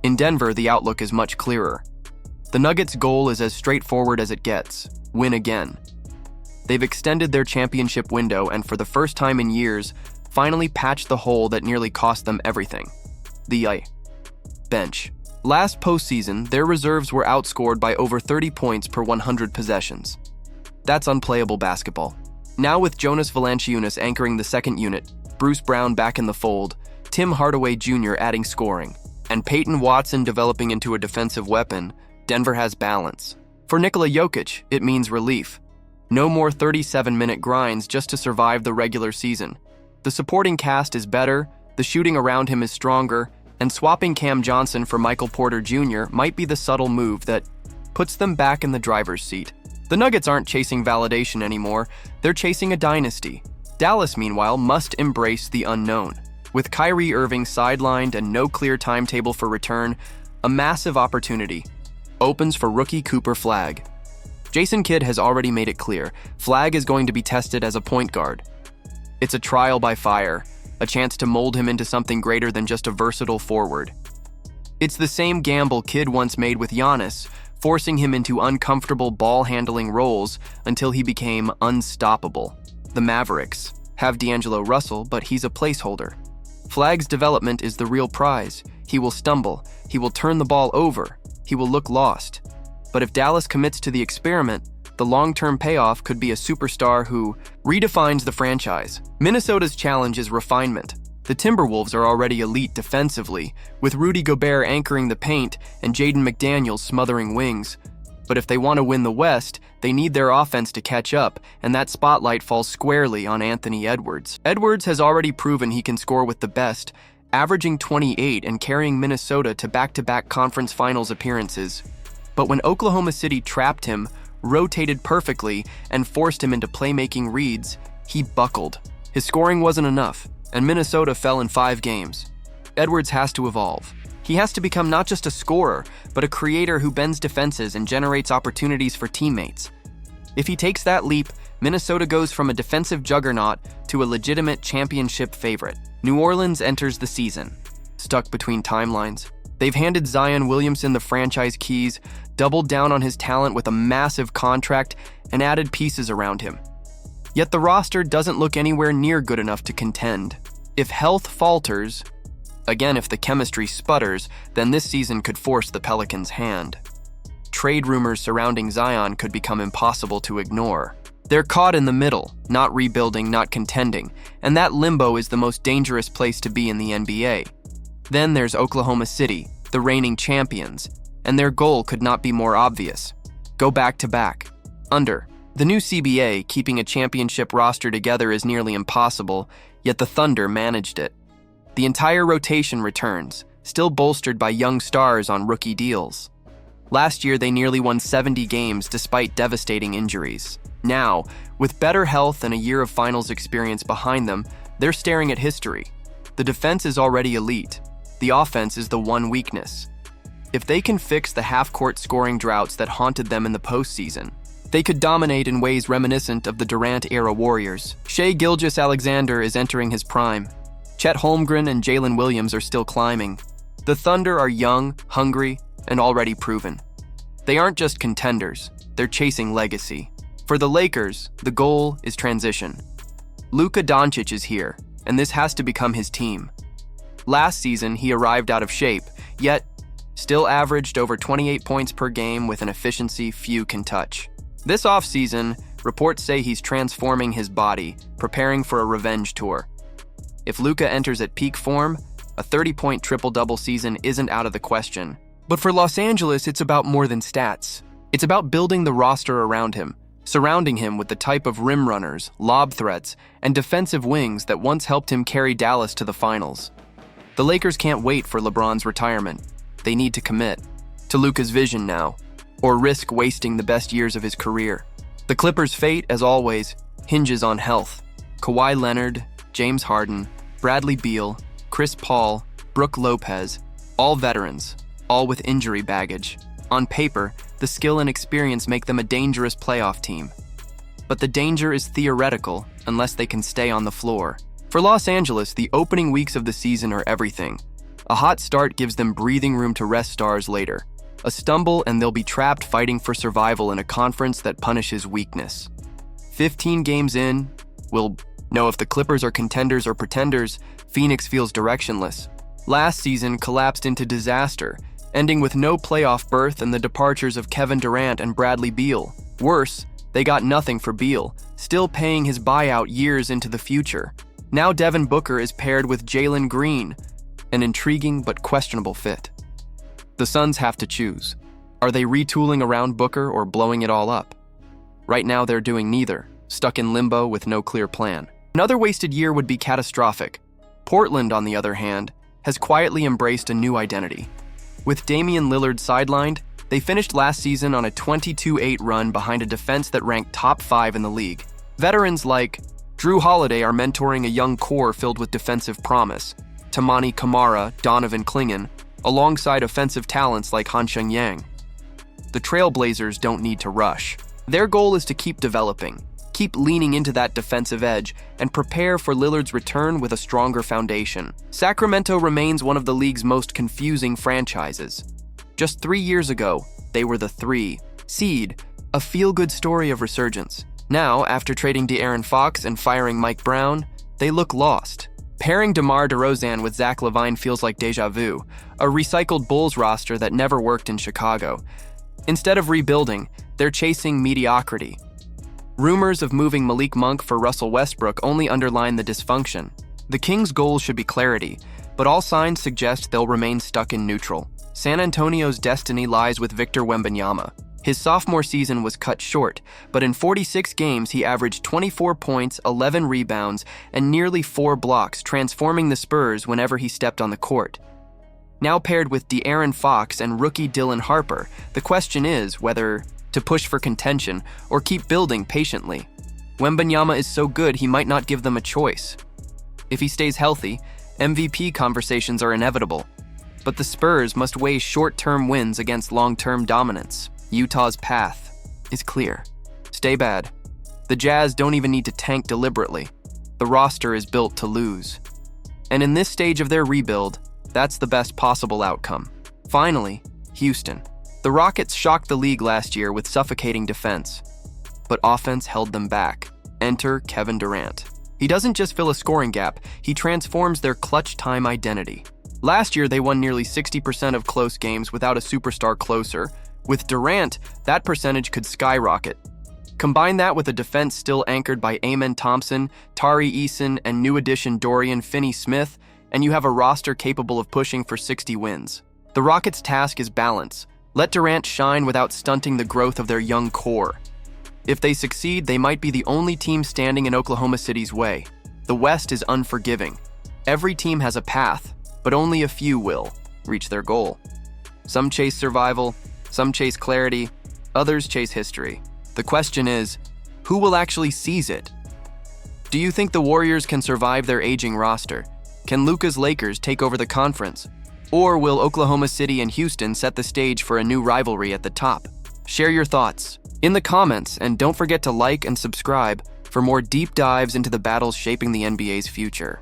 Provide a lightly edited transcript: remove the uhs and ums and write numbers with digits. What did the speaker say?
In Denver, the outlook is much clearer. The Nuggets' goal is as straightforward as it gets: win again. They've extended their championship window and, for the first time in years, finally patched the hole that nearly cost them everything: the bench. Last postseason, their reserves were outscored by over 30 points per 100 possessions. That's unplayable basketball. Now, with Jonas Valančiūnas anchoring the second unit, Bruce Brown back in the fold, Tim Hardaway Jr. adding scoring, and Payton Watson developing into a defensive weapon, Denver has balance. For Nikola Jokić, it means relief. No more 37-minute grinds just to survive the regular season. The supporting cast is better, the shooting around him is stronger, and swapping Cam Johnson for Michael Porter Jr. might be the subtle move that puts them back in the driver's seat. The Nuggets aren't chasing validation anymore, they're chasing a dynasty. Dallas, meanwhile, must embrace the unknown. With Kyrie Irving sidelined and no clear timetable for return, a massive opportunity opens for rookie Cooper Flagg. Jason Kidd has already made it clear, Flagg is going to be tested as a point guard. It's a trial by fire, a chance to mold him into something greater than just a versatile forward. It's the same gamble Kidd once made with Giannis, forcing him into uncomfortable ball-handling roles until he became unstoppable. The Mavericks have D'Angelo Russell, but he's a placeholder. Flagg's development is the real prize. He will stumble, he will turn the ball over, he will look lost. But if Dallas commits to the experiment, the long-term payoff could be a superstar who redefines the franchise. Minnesota's challenge is refinement. The Timberwolves are already elite defensively, with Rudy Gobert anchoring the paint and Jaden McDaniels smothering wings. But if they want to win the West, they need their offense to catch up, and that spotlight falls squarely on Anthony Edwards. Edwards has already proven he can score with the best, averaging 28 and carrying Minnesota to back-to-back conference finals appearances. But when Oklahoma City trapped him, rotated perfectly, and forced him into playmaking reads, he buckled. His scoring wasn't enough, and Minnesota fell in 5 games. Edwards has to evolve. He has to become not just a scorer, but a creator who bends defenses and generates opportunities for teammates. If he takes that leap, Minnesota goes from a defensive juggernaut to a legitimate championship favorite. New Orleans enters the season stuck between timelines. They've handed Zion Williamson the franchise keys, doubled down on his talent with a massive contract, and added pieces around him. Yet the roster doesn't look anywhere near good enough to contend. If health falters, again if the chemistry sputters, then this season could force the Pelicans' hand. Trade rumors surrounding Zion could become impossible to ignore. They're caught in the middle, not rebuilding, not contending, and that limbo is the most dangerous place to be in the NBA. Then there's Oklahoma City, the reigning champions, and their goal could not be more obvious: go back-to-back. Under the new CBA, keeping a championship roster together is nearly impossible, yet the Thunder managed it. The entire rotation returns, still bolstered by young stars on rookie deals. Last year, they nearly won 70 games despite devastating injuries. Now, with better health and a year of finals experience behind them, they're staring at history. The defense is already elite. The offense is the one weakness. If they can fix the half-court scoring droughts that haunted them in the postseason, they could dominate in ways reminiscent of the Durant-era Warriors. Shai Gilgeous-Alexander is entering his prime. Chet Holmgren and Jalen Williams are still climbing. The Thunder are young, hungry, and already proven. They aren't just contenders, they're chasing legacy. For the Lakers, the goal is transition. Luka Doncic is here, and this has to become his team. Last season, he arrived out of shape, yet still averaged over 28 points per game with an efficiency few can touch. This offseason, reports say he's transforming his body, preparing for a revenge tour. If Luka enters at peak form, a 30-point triple-double season isn't out of the question. But for Los Angeles, it's about more than stats. It's about building the roster around him, surrounding him with the type of rim runners, lob threats, and defensive wings that once helped him carry Dallas to the finals. The Lakers can't wait for LeBron's retirement. They need to commit to Luka's vision now, or risk wasting the best years of his career. The Clippers' fate, as always, hinges on health. Kawhi Leonard, James Harden, Bradley Beal, Chris Paul, Brook Lopez, all veterans, all with injury baggage. On paper, the skill and experience make them a dangerous playoff team. But the danger is theoretical unless they can stay on the floor. For Los Angeles, the opening weeks of the season are everything. A hot start gives them breathing room to rest stars later. A stumble and they'll be trapped fighting for survival in a conference that punishes weakness. 15 games in, we'll know if the Clippers are contenders or pretenders. Phoenix feels directionless. Last season collapsed into disaster, ending with no playoff berth and the departures of Kevin Durant and Bradley Beal. Worse, they got nothing for Beal, still paying his buyout years into the future. Now Devin Booker is paired with Jalen Green, an intriguing but questionable fit. The Suns have to choose. Are they retooling around Booker or blowing it all up? Right now they're doing neither, stuck in limbo with no clear plan. Another wasted year would be catastrophic. Portland, on the other hand, has quietly embraced a new identity. With Damian Lillard sidelined, they finished last season on a 22-8 run behind a defense that ranked top 5 in the league. Veterans like Drew Holiday are mentoring a young core filled with defensive promise. Tamani Kamara, Donovan Clingan, alongside offensive talents like Han Yang. The Trailblazers don't need to rush. Their goal is to keep developing, keep leaning into that defensive edge, and prepare for Lillard's return with a stronger foundation. Sacramento remains one of the league's most confusing franchises. Just 3 years ago, they were the 3 seed, a feel-good story of resurgence. Now, after trading De'Aaron Fox and firing Mike Brown, they look lost. Pairing DeMar DeRozan with Zach LaVine feels like deja vu, a recycled Bulls roster that never worked in Chicago. Instead of rebuilding, they're chasing mediocrity. Rumors of moving Malik Monk for Russell Westbrook only underline the dysfunction. The Kings' goal should be clarity, but all signs suggest they'll remain stuck in neutral. San Antonio's destiny lies with Victor Wembanyama. His sophomore season was cut short, but in 46 games he averaged 24 points, 11 rebounds, and nearly 4 blocks, transforming the Spurs whenever he stepped on the court. Now paired with De'Aaron Fox and rookie Dylan Harper, the question is whether to push for contention or keep building patiently. Wembanyama is so good he might not give them a choice. If he stays healthy, MVP conversations are inevitable. But the Spurs must weigh short-term wins against long-term dominance. Utah's path is clear. Stay bad. The Jazz don't even need to tank deliberately. The roster is built to lose. And in this stage of their rebuild, that's the best possible outcome. Finally, Houston. The Rockets shocked the league last year with suffocating defense, but offense held them back. Enter Kevin Durant. He doesn't just fill a scoring gap, he transforms their clutch time identity. Last year, they won nearly 60% of close games without a superstar closer. With Durant, that percentage could skyrocket. Combine that with a defense still anchored by Amen Thompson, Tari Eason, and new addition Dorian Finney-Smith, and you have a roster capable of pushing for 60 wins. The Rockets' task is balance. Let Durant shine without stunting the growth of their young core. If they succeed, they might be the only team standing in Oklahoma City's way. The West is unforgiving. Every team has a path, but only a few will reach their goal. Some chase survival, some chase clarity, others chase history. The question is, who will actually seize it? Do you think the Warriors can survive their aging roster? Can Luka's Lakers take over the conference? Or will Oklahoma City and Houston set the stage for a new rivalry at the top? Share your thoughts in the comments, and don't forget to like and subscribe for more deep dives into the battles shaping the NBA's future.